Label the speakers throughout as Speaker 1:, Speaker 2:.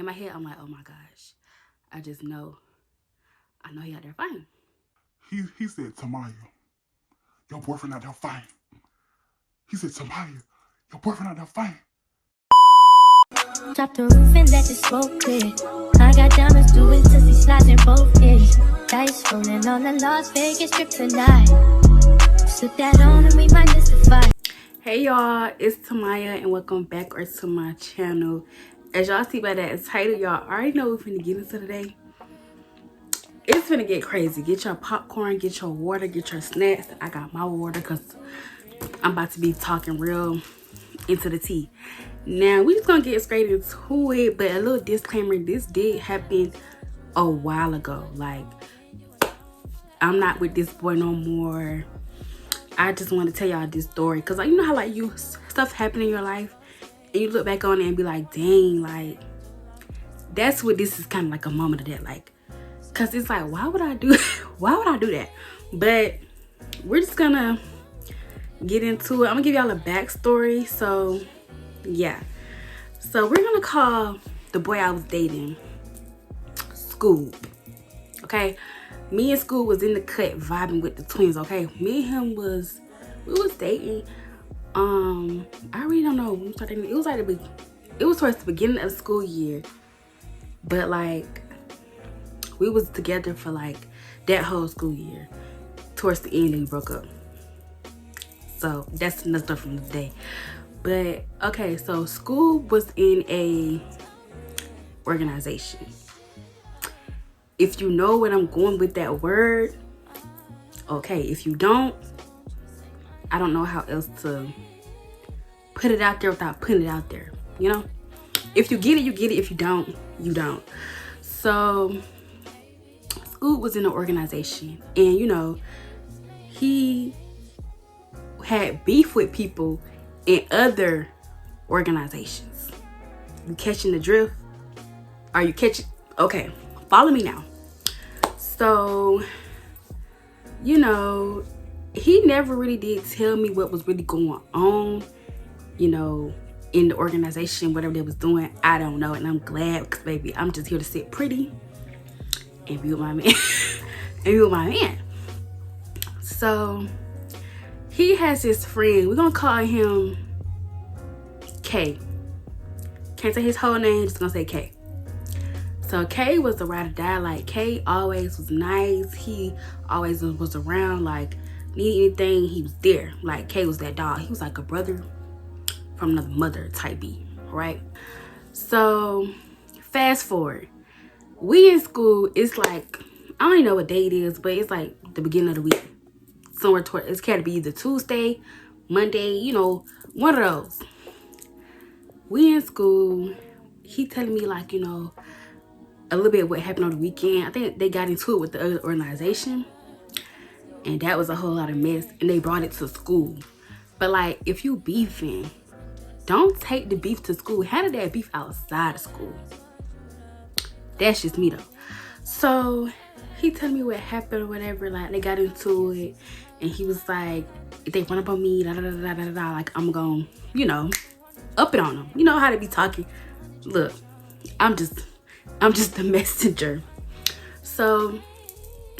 Speaker 1: In my head, I'm like, oh my gosh. I know he out there fighting.
Speaker 2: He said, Tamaya, your boyfriend out there fighting. He said, Tamaya, your boyfriend out there fighting.
Speaker 3: Drop the roof and let the smoke clear. I got diamonds doing sissy slides in both ears. Dice rolling on the Las Vegas strip tonight. Slip that on and we might miss the fight.
Speaker 1: Hey y'all, it's Tamaya and welcome back to my channel. As y'all see by that title, y'all already know what we're finna get into today. It's finna get crazy. Get your popcorn, get your water, get your snacks. I got my water because I'm about to be talking real into the tea. Now, we just gonna get straight into it, but a little disclaimer, this did happen a while ago. Like, I'm not with this boy no more. I just want to tell y'all this story because, like, you know how, like, stuff happen in your life and you look back on it and be like, dang, like, that's what this is kind of like a moment of that. Like, because it's like, why would I do that? But we're just gonna get into it. I'm gonna give y'all a backstory. So yeah, so we're gonna call the boy I was dating Scoob. Okay, me and Scoob was in the cut vibing with the twins. Okay, me and him we was dating. I really don't know when we started dating. It was towards the beginning of the school year, but like we was together for like that whole school year. Towards the end, we broke up. So that's another stuff from the day. But okay, so school was in a organization. If you know what I'm going with that word, okay. If you don't, I don't know how else to put it out there without putting it out there. You know, if you get it, you get it. If you don't, you don't. So school was in an organization, and you know, he had beef with people in other organizations. You catching the drift? Are you catching? Okay, follow me now. So, you know, he never really did tell me what was really going on, you know, in the organization, whatever they was doing. I don't know, and I'm glad because, baby, I'm just here to sit pretty and be with my man. So he has his friend. We're gonna call him K. Can't say his whole name, just gonna say K. So K was the ride or die. Like, K always was nice. He always was around. Like, need anything, he was there. Like, K was that dog. He was like a brother from another mother type B, right? So fast forward, we in school. It's like, I don't even know what day it is, but it's like the beginning of the week. Somewhere toward, it's got to be either Tuesday, Monday, you know, one of those. We in school. He telling me, like, you know, a little bit of what happened on the weekend. I think they got into it with the other organization, and that was a whole lot of mess, and they brought it to school. But like, if you beefing, don't take the beef to school. Handle that beef outside of school. That's just me though. So he told me what happened or whatever. Like, they got into it, and he was like, if they run up on me, da da da da da da, like, I'm gonna, you know, up it on them. You know how to be talking. Look, I'm just the messenger. So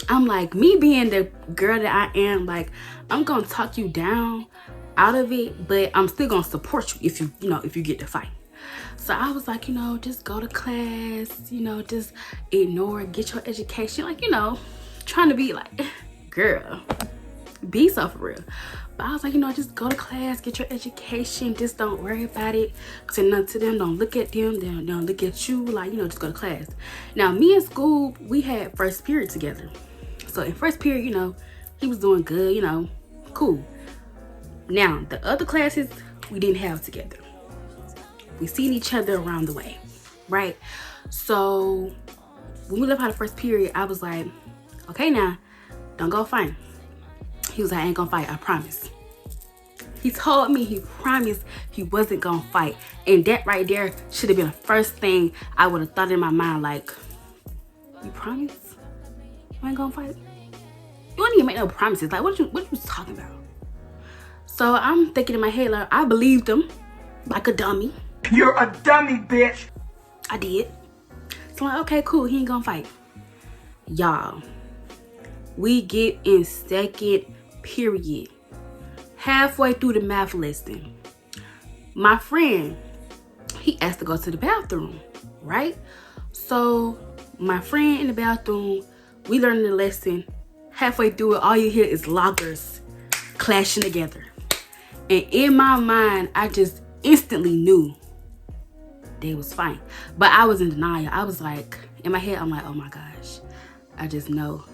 Speaker 1: I'm like, me being the girl that I am, like, I'm gonna talk you down out of it, but I'm still gonna support you if you get to fight. So I was like, you know, just go to class, you know, just ignore it, get your education. Like, you know, trying to be like, girl, be so for real. But I was like, you know, just go to class, get your education, just don't worry about it. Say nothing to them, don't look at them, they don't look at you. Like, you know, just go to class. Now, me and school, we had first period together. So in first period, you know, he was doing good, you know, cool. Now, the other classes, we didn't have together. We seen each other around the way, right? So when we left out of first period, I was like, okay, now, don't go fight. He was like, I ain't gonna fight, I promise. He told me he promised he wasn't gonna fight. And that right there should have been the first thing I would have thought in my mind, like, you promise you ain't gonna fight? You don't even make no promises. Like, what you talking about? So I'm thinking in my head, like, I believed him like a dummy.
Speaker 4: You're a dummy, bitch.
Speaker 1: I did. So I'm like, okay, cool, he ain't gonna fight. Y'all, we get in second period. Halfway through the math lesson, my friend, he asked to go to the bathroom, right? So my friend in the bathroom, we learning the lesson. Halfway through it, all you hear is lockers clashing together. And in my mind, I just instantly knew they was fine. But I was in denial. I was like, in my head, I'm like, oh my gosh, I just know.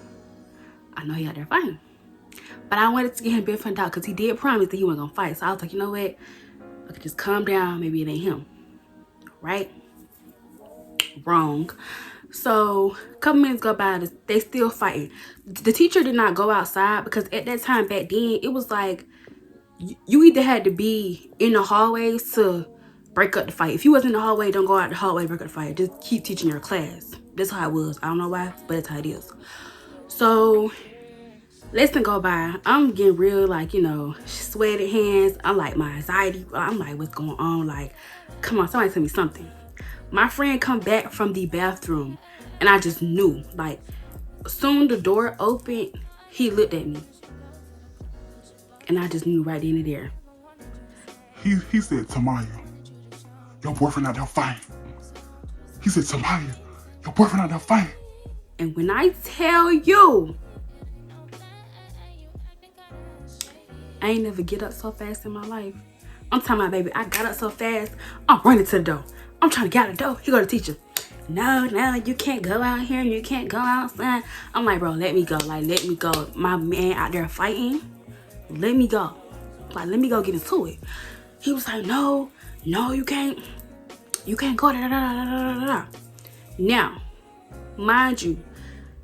Speaker 1: I know he out there fighting. But I wanted to get him benefit of the doubt because he did promise that he wasn't gonna fight. So I was like, you know what? I could just calm down. Maybe it ain't him. Right? Wrong. So a couple minutes go by, they still fighting. The teacher did not go outside because at that time back then, it was like you either had to be in the hallways to break up the fight. If you wasn't in the hallway, don't go out the hallway, break up the fight. Just keep teaching your class. That's how it was. I don't know why, but that's how it is. So lesson go by, I'm getting real, like, you know, sweaty hands. I'm like, my anxiety, I'm like, what's going on? Like, come on, somebody tell me something. My friend come back from the bathroom and I just knew, like, soon the door opened, he looked at me and I just knew right then and there.
Speaker 2: He said, Tamaya, your boyfriend out there fighting. He said, Tamaya, your boyfriend out there fighting.
Speaker 1: And when I tell you, I ain't never get up so fast in my life. I'm talking about, baby, I got up so fast, I'm running to the door. I'm trying to get out the door. He go to the teacher. No, you can't go out here and you can't go outside. I'm like, bro, let me go. Like, let me go. My man out there fighting. Let me go. Like, let me go get into it. He was like, no, you can't. You can't go. Now, mind you,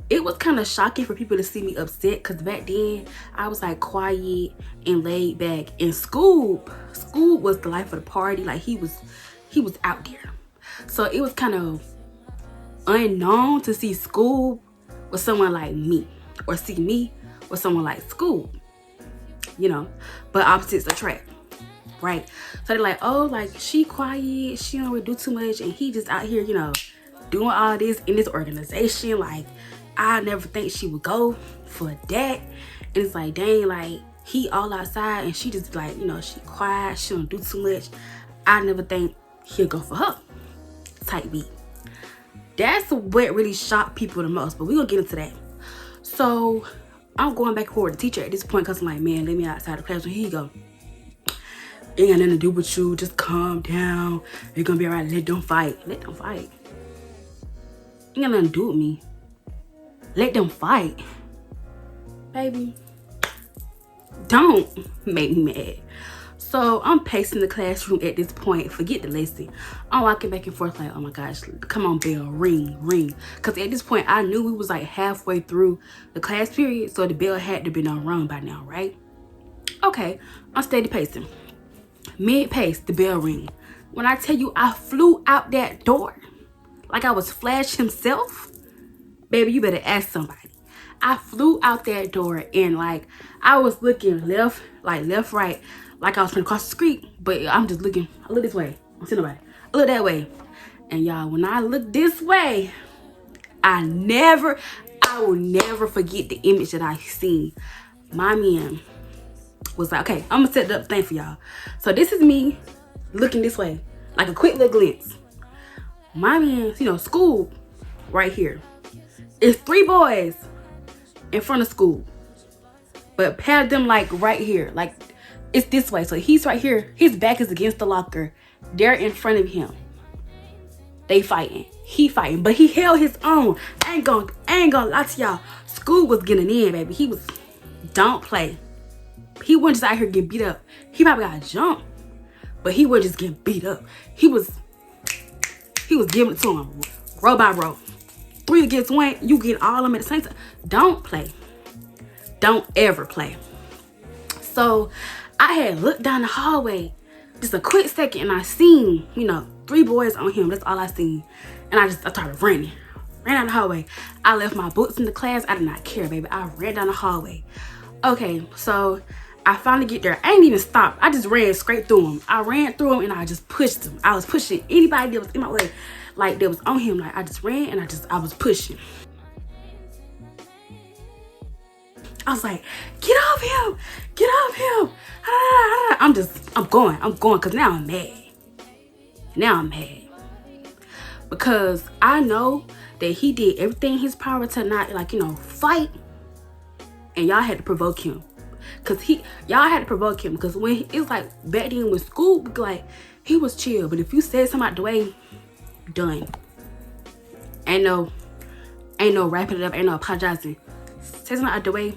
Speaker 1: it was kind of shocking for people to see me upset because back then I was like quiet and laid back. And Scoob was the life of the party. Like he was out there. So it was kind of unknown to see Scoob with someone like me or see me with someone like Scoob, you know, but opposites attract, right? So they're like, oh, like she quiet, she don't really do too much, and he just out here, you know, doing all this in this organization. Like, I never think she would go for that. And it's like, dang, like he all outside and she just like, you know, she quiet, she don't do too much. I never think he'll go for her type beat. That's what really shocked people the most, but we're gonna get into that. So I'm going back and forth with the teacher at this point because I'm like, man, let me outside the classroom. Here you go. Ain't got nothing to do with you. Just calm down. You're gonna be alright. Let them fight. Let them fight. Ain't got nothing to do with me. Let them fight. Baby, don't make me mad. So I'm pacing the classroom at this point. Forget the lesson. I'm walking back and forth like, oh my gosh, come on, bell, ring. Because at this point, I knew we was like halfway through the class period. So the bell had to be on rung by now, right? Okay, I'm steady pacing. Mid-pace, the bell ring. When I tell you I flew out that door like I was Flash himself, baby, you better ask somebody. I flew out that door and like I was looking left, right, like I was trying to cross the street, but I'm just looking. I look this way. I don't see nobody. I look that way. And y'all, when I look this way, I will never forget the image that I seen. My man was like, okay, I'm gonna set up the thing for y'all. So this is me looking this way, like a quick little glimpse. My man, you know, school right here. It's 3 boys in front of school, but pat them like right here, like it's this way. So he's right here. His back is against the locker. They're in front of him. They fighting. He fighting, but he held his own. I ain't gonna lie to y'all. School was getting in, baby. He was, don't play. He wasn't just out here getting beat up. He probably got jumped, but he wasn't just getting beat up. He was giving it to him, row by row. 3 against 1, you get all of them at the same time. Don't play. Don't ever play. So I had looked down the hallway just a quick second and I seen, you know, 3 boys on him. That's all I seen. And I started running. Ran down the hallway. I left my books in the class. I did not care, baby. I ran down the hallway. Okay, so I finally get there. I ain't even stopped. I just ran straight through him. I ran through him and I just pushed him. I was pushing anybody that was in my way. like that was on him. Like I just ran and I was pushing. I was like, get off him, get off him. I'm going because now I'm mad. Because I know that he did everything in his power to not, like, you know, fight. And y'all had to provoke him. Y'all had to provoke him. Because when it's like back then with school, like, he was chill. But if you said something out the way, done. Ain't no wrapping it up, ain't no apologizing. Say something out the way,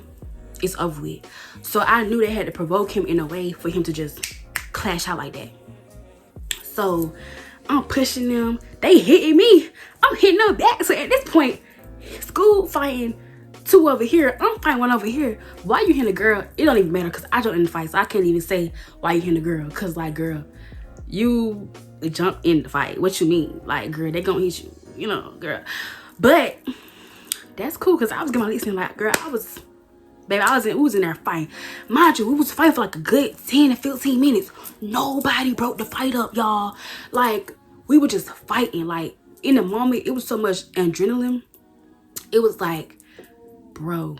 Speaker 1: it's over with. So I knew they had to provoke him in a way for him to just clash out like that. So I'm pushing them. They hitting me. I'm hitting them back. So at this point, school fighting two over here. I'm fighting one over here. Why you hitting a girl? It don't even matter because I jumped in the fight. So I can't even say why you hitting a girl. Because, like, girl, you jumped in the fight. What you mean? Like, girl, they gonna hit you. You know, girl. But that's cool because I was gonna listen. Like, girl, we was in there fighting. Mind you, we was fighting for like a good 10 to 15 minutes. Nobody broke the fight up, y'all. Like, we were just fighting. Like, in the moment, it was so much adrenaline. It was like, bro,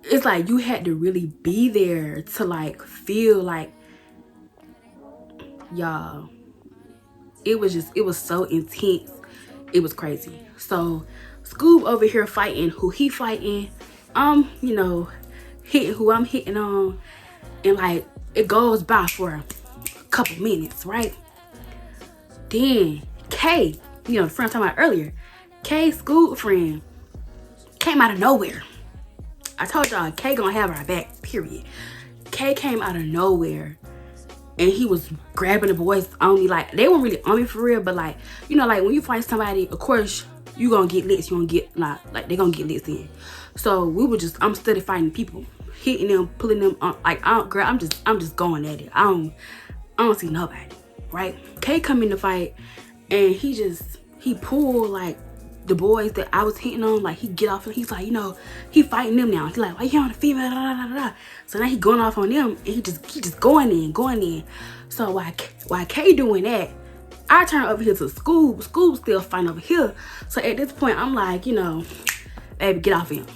Speaker 1: it's like you had to really be there to, like, feel like, y'all, it was so intense. It was crazy. So Scoob over here fighting who he fighting. You know, hitting who I'm hitting on, and like it goes by for a couple minutes, right? Then Kay, you know, the friend I'm talking about earlier, Kay's school friend came out of nowhere. I told y'all Kay gonna have our back, period. Kay came out of nowhere and he was grabbing the boys on me. Like, they weren't really on me for real, but like, you know, like when you find somebody, of course you gonna get lit, you gonna get like they gonna get lit in. So we were I'm steady fighting people, hitting them, pulling them on. Like, I'm just going at it. I don't see nobody, right? Kay come in the fight and he pulled like the boys that I was hitting on. Like, he get off and he's like, you know, he fighting them now. He's like, why you on the female? Da, da, da, da. So now he going off on them and he just going in. So while Kay doing that, I turn over here to Scoob. Scoob's still fighting over here. So at this point, I'm like, you know, baby, get off of him.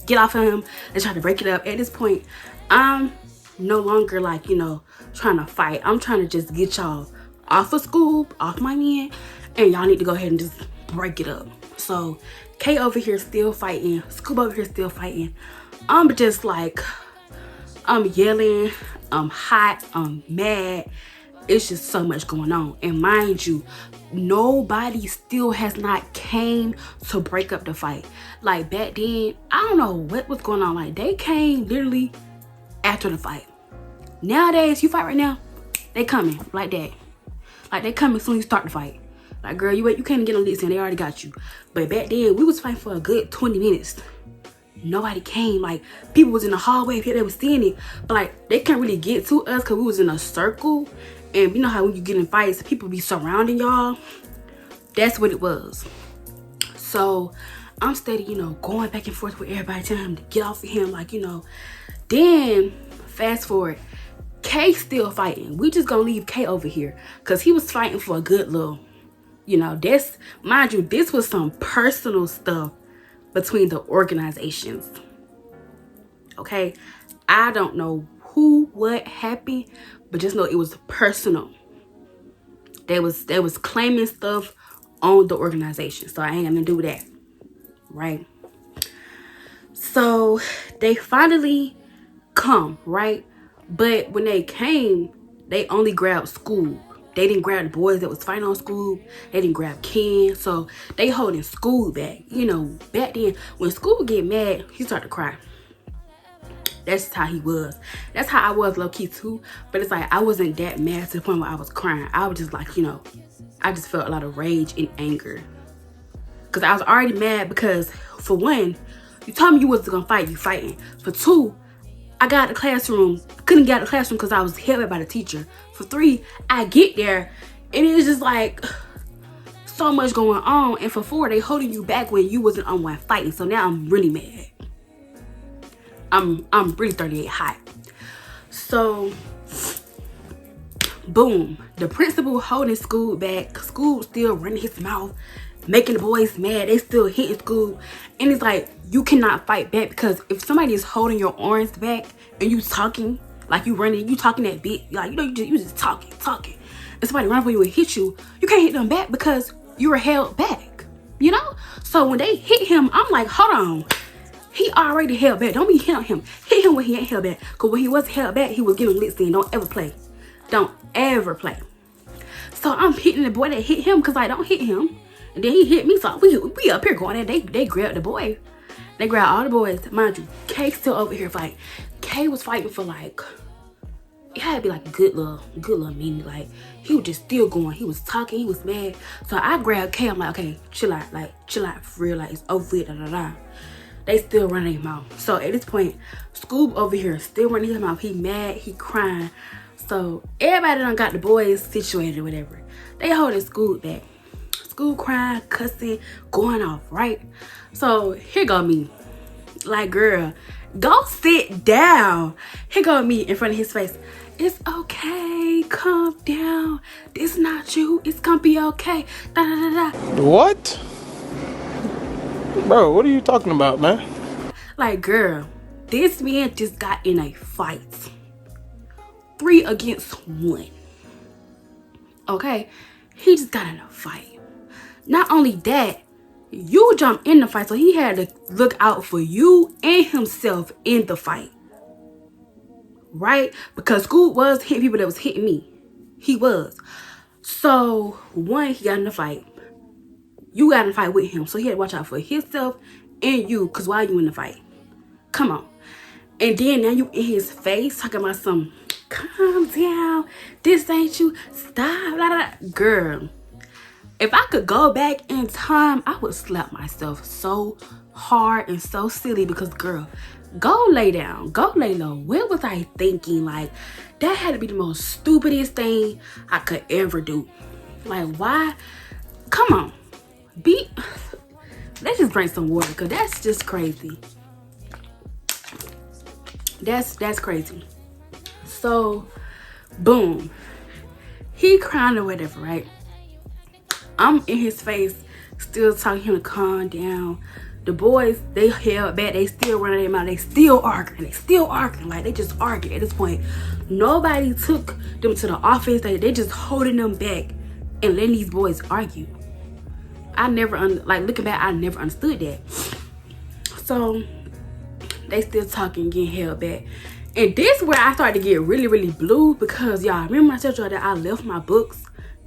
Speaker 1: Get off of him and try to break it up. At this point, I'm no longer, like, you know, trying to fight. I'm trying to just get y'all off of Scoob, off my man, and y'all need to go ahead and just break it up. So Kay over here still fighting. Scoob over here still fighting. I'm just like, I'm yelling. I'm hot. I'm mad. It's just so much going on. And mind you, nobody still has not came to break up the fight. Like, back then, I don't know what was going on. Like, they came literally after the fight. Nowadays, you fight right now, they coming like that. Like, they coming as soon as you start the fight. Like, girl, you can't get on this and they already got you. But back then, we was fighting for a good 20 minutes. Nobody came. Like, people was in the hallway, they was seeing it, but like, they can't really get to us because we was in a circle. And you know how when you get in fights, people be surrounding y'all. That's what it was. So I'm steady, you know, going back and forth with everybody, telling him to get off of him, like, you know. Then fast forward, Kay still fighting. We just gonna leave Kay over here because he was fighting for a good little, you know, that's, mind you, this was some personal stuff between the organizations. Okay, I don't know what happened, but just know it was personal. They was claiming stuff on the organization, so I ain't gonna do that, right? So they finally come, right? But when they came, they only grabbed Scoob. They didn't grab the boys that was fighting on Scoob. They didn't grab Ken, so they holding Scoob back. You know, back then when Scoob would get mad, he started to cry. That's just how he was. That's how I was low-key too. But it's like I wasn't that mad to the point where I was crying. I was just like, you know, I just felt a lot of rage and anger. Because I was already mad because, for one, you told me you wasn't going to fight, you fighting. For two, I got out of the classroom, couldn't get out of the classroom because I was held by the teacher. For three, I get there and it's just like so much going on. And for four, they holding you back when you wasn't on one fighting. So now I'm really mad. I'm really 38 hot. So Boom. The principal holding Scoob back. Scoob still running his mouth, making the boys mad. They still hitting Scoob. And it's like, you cannot fight back, because if somebody is holding your arms back and you talking, like you running, you talking that bit, like, you know, you just talking. And somebody run for you and hit you, you can't hit them back because you were held back, you know? So when they hit him, I'm like, hold on. He already held back. Don't be hitting him. Hit him when he ain't held back. Because when he was held back, he was getting lit in. Don't ever play. Don't ever play. So I'm hitting the boy that hit him, because I don't hit him. And then he hit me. So we up here going there. They grabbed the boy. They grabbed all the boys. Mind you, Kay still over here fighting. Kay was fighting for like, it had to be like a good little minute. Like, he was just still going. He was talking. He was mad. So I grabbed Kay. I'm like, okay, chill out. Like, chill out for real. Like, it's over with. They still running his mouth. So at this point, Scoob over here still running his mouth. He mad. He crying. So everybody done got the boys situated or whatever. They holding Scoob back. Scoob crying, cussing, going off, right? So here go me. Like, girl, go sit down. Here go me in front of his face. It's okay. Calm down. This not you. It's gonna be okay. Da, da, da, da.
Speaker 4: What? Bro, what are you talking about, man?
Speaker 1: Like, girl, this man just got in a fight. 3 against 1. Okay? He just got in a fight. Not only that, you jumped in the fight, so he had to look out for you and himself in the fight. Right? Because Scoot was hitting people that was hitting me. He was. So, one, he got in the fight. You got in the fight with him, so he had to watch out for himself and you, because why are you in the fight? Come on. And then now you in his face talking about some, calm down, this ain't you, stop, blah, blah, blah. Girl, if I could go back in time, I would slap myself so hard and so silly, because girl, go lay down, go lay low. What was I thinking? Like, that had to be the most stupidest thing I could ever do. Like, why? Come on. Let's just drink some water, because that's just crazy. That's crazy. So, boom. He crying or whatever, right? I'm in his face, still telling him to calm down. The boys, they held back. They still running their mouth. They still arguing. Like, they just arguing at this point. Nobody took them to the office. They just holding them back and letting these boys argue. I never, looking back, I never understood that. So, they still talking, getting held back. And this is where I started to get really, really blue, because y'all remember I told y'all that I left my books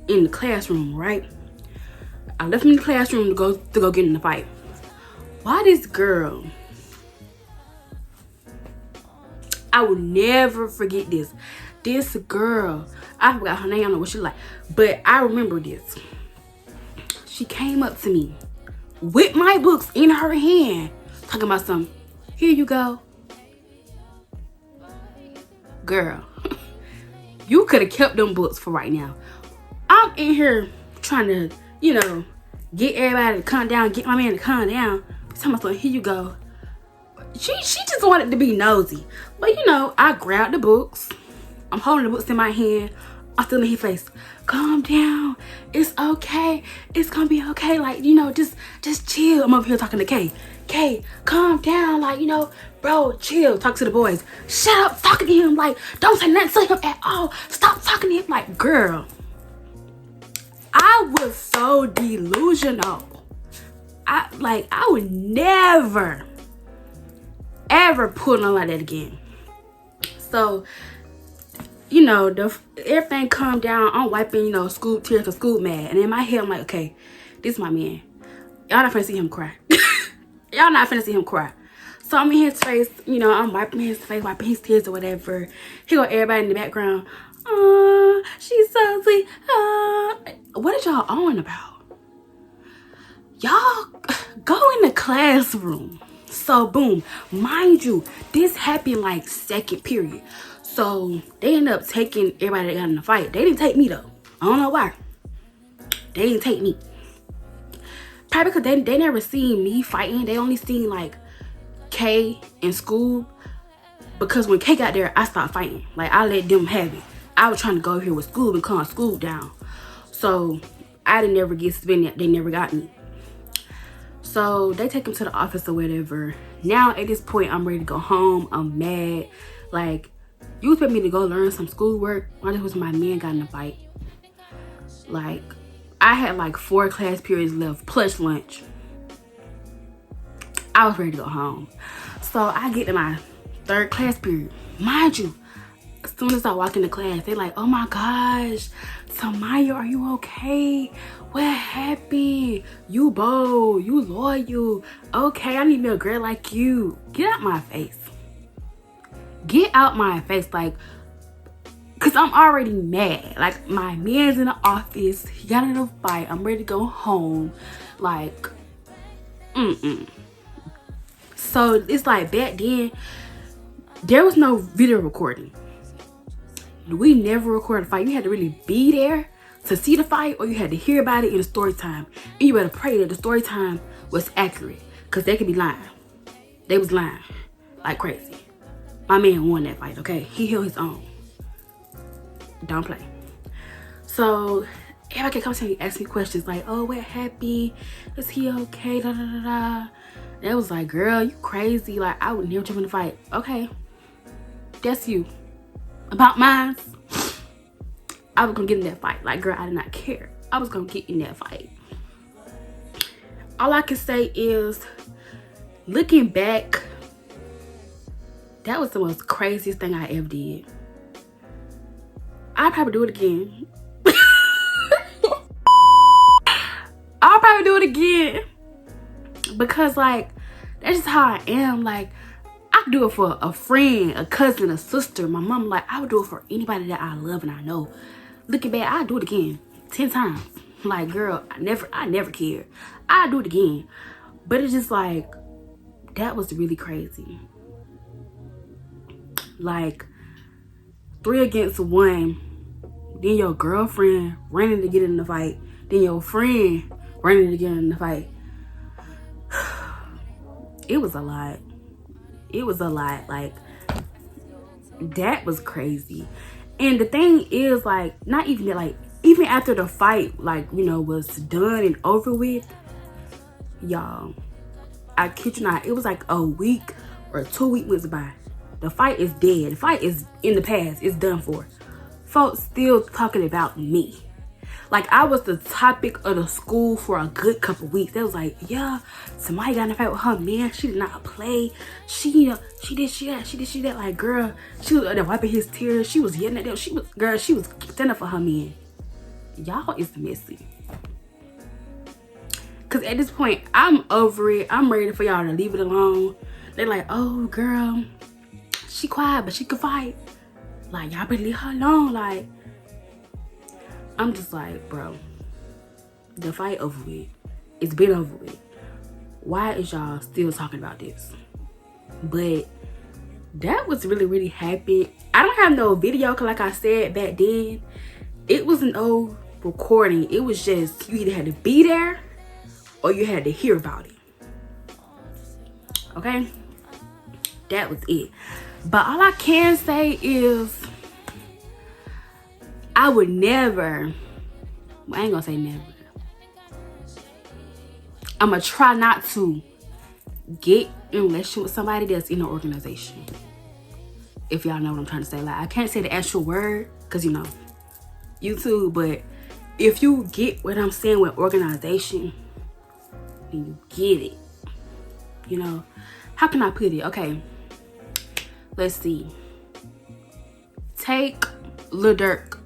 Speaker 1: in the classroom, right? I left them in the classroom to go get in the fight. Why this girl? I will never forget this. This girl, I forgot her name, I don't know what she like, but I remember this. She came up to me with my books in her hand, talking about something. Here you go. Girl, you could have kept them books for right now. I'm in here trying to, get everybody to calm down, get my man to calm down. Talking about something, here you go. She just wanted to be nosy. But I grabbed the books. I'm holding the books in my hand. I'm still in his face. Calm down. It's okay. It's gonna be okay. Like, just chill. I'm over here talking to Kay. Kay, calm down. Like, bro, chill. Talk to the boys. Shut up talking to him. Like, don't say nothing to him at all. Stop talking to him. Like, girl, I was so delusional. I would never, ever pull on like that again. So, everything calmed down. I'm wiping, Scoob tears, because Scoob mad. And in my head, I'm like, okay, this is my man. Y'all not finna see him cry. Y'all not finna see him cry. So I'm in his face, I'm wiping his face, wiping his tears or whatever. Here go everybody in the background. She's so sweet. What are y'all on about? Y'all go in the classroom. So boom, mind you, this happened like second period. So they ended up taking everybody that got in the fight. They didn't take me though. I don't know why. They didn't take me. Probably because they never seen me fighting. They only seen like Kay and Scoob. Because when Kay got there, I stopped fighting. Like, I let them have it. I was trying to go here with school and calm school down. So I didn't never get suspended. They never got me. So they take him to the office or whatever. Now at this point, I'm ready to go home. I'm mad. Like, you expect me to go learn some schoolwork? Why this was my man got in a fight? Like, I had like 4 class periods left plus lunch. I was ready to go home. So I get to my 3rd class period. Mind you, as soon as I walk into class, they're like, oh my gosh, Tamaya, are you okay? What happened? You bold, you loyal. Okay, I need me a girl like you. Get out my face. Get out my face. Like, cause I'm already mad. Like, my man's in the office. He got in a fight. I'm ready to go home. Like, So it's like back then, there was no video recording. We never recorded a fight. You had to really be there to see the fight, or you had to hear about it in a story time. And you better pray that the story time was accurate, because they could be lying. They was lying like crazy. My man won that fight, okay? He held his own. Don't play. So everybody kept coming to me, ask me questions like, oh, what happened? Is he okay? Da da da da. They was like, girl, you crazy. Like, I would never jump in the fight. Okay, that's you. About mine, I was gonna get in that fight. Like, girl, I did not care. I was gonna get in that fight. All I can say is, looking back, that was the most craziest thing I ever did. I'll probably do it again. I'll probably do it again. Because, like, that's just how I am. Like, I do it for a friend, a cousin, a sister, my mom. Like, I would do it for anybody that I love and I know. Looking back, I'll do it again 10 times. Like, girl, I never cared. I'll do it again. But it's just like, that was really crazy. Like, 3 against 1. Then your girlfriend running to get in the fight. Then your friend running to get in the fight. It was a lot. It was a lot. Like, that was crazy. And the thing is, like, not even that, like, even after the fight, like, you know, was done and over with, y'all, I kid you not, it was like a week or 2 weeks went by. The fight is dead. The fight is in the past. It's done for. Folks still talking about me. Like, I was the topic of the school for a good couple weeks. They was like, yeah, somebody got in a fight with her man. She did not play. She did that. Like, girl, she was wiping his tears. She was yelling at them. She was standing up for her man. Y'all is messy. Cause at this point, I'm over it. I'm ready for y'all to leave it alone. They're like, oh, girl, she quiet, but she can fight. Like, y'all better leave her alone. Like, I'm just like, bro, the fight over with. It's been over with. Why is y'all still talking about this? But that was really, really happy. I don't have no video, cause like I said back then, it was no recording. It was just, you either had to be there or you had to hear about it. Okay? That was it. But all I can say is, I would never, well, I ain't gonna say never. I'm gonna try not to get in a relationship with somebody that's in an organization. If y'all know what I'm trying to say. Like, I can't say the actual word, because, you know, YouTube, but if you get what I'm saying with organization, then you get it. You know, how can I put it? Okay, let's see. Take Lil Durk,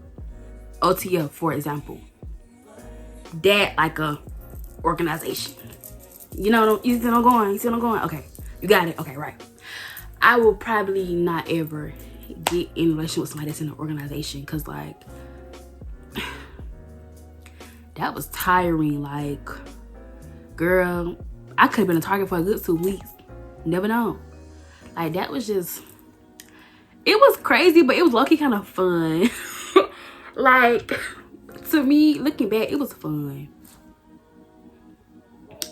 Speaker 1: OTF, for example. That like a organization. You know, you see what I'm going? You see what I'm going? Okay, you got it. Okay, right. I will probably not ever get in a relationship with somebody that's in an organization, because, like, that was tiring. Like, girl, I could have been a target for a good 2 weeks. Never know. Like, that was just, it was crazy, but it was low-key kind of fun. Like, to me, looking back, it was fun.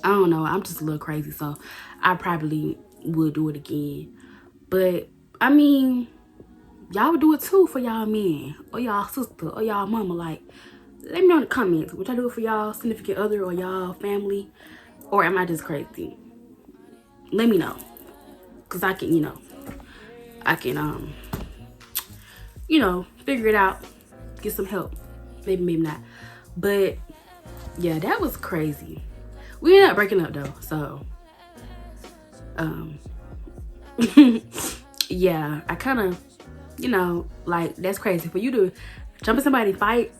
Speaker 1: I don't know. I'm just a little crazy, so I probably would do it again. But, I mean, y'all would do it too for y'all men or y'all sister or y'all mama. Like, let me know in the comments. Would y'all do it for y'all significant other or y'all family? Or am I just crazy? Let me know. Cause I can, figure it out. Get some help. Maybe not. But yeah, that was crazy. We ended up breaking up though, so yeah, I kind of, like, that's crazy for you to jump in somebody's fight,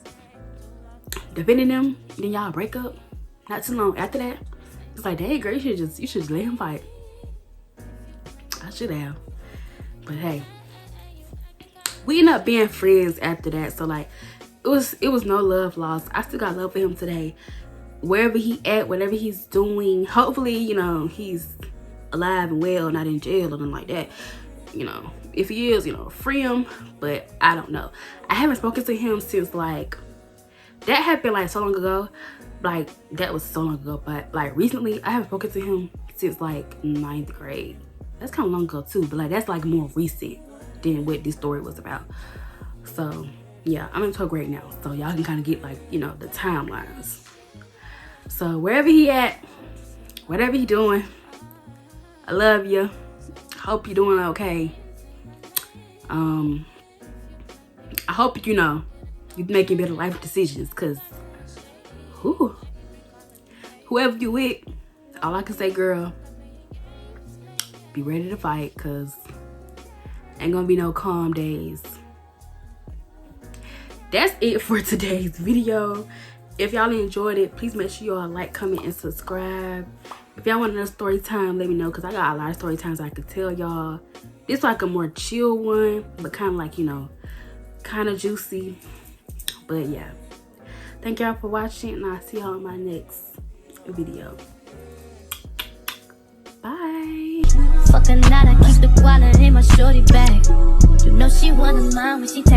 Speaker 1: defending them, then y'all break up not too long after that. It's like, dang girl, you should just let him fight. I should have, but hey, we ended up being friends after that. So like, it was no love lost. I still got love for him today, wherever he at, whatever he's doing. Hopefully, he's alive and well, not in jail or nothing like that. If he is, free him. But I don't know. I haven't spoken to him since, like, that happened like so long ago. Like, that was so long ago. But like recently, I haven't spoken to him since like 9th grade. That's kind of long ago too. But like, that's like more recent than what this story was about. So yeah, I'm in 12th grade now, so y'all can kind of get like, the timelines. So wherever he at, whatever he doing, I love you. Hope you're doing okay. I hope you're making better life decisions, cause whoever you with, all I can say, girl, be ready to fight, cause ain't gonna be no calm days. That's it for today's video. If y'all enjoyed it, please make sure y'all like, comment, and subscribe. If y'all want another story time, let me know, because I got a lot of story times I could tell y'all. It's like a more chill one, but kind of like, kind of juicy. But yeah, thank y'all for watching, and I'll see y'all in my next video. Bye.
Speaker 3: Fucking night, I keep the wallet in my shorty bag. You know she wanna mine when she take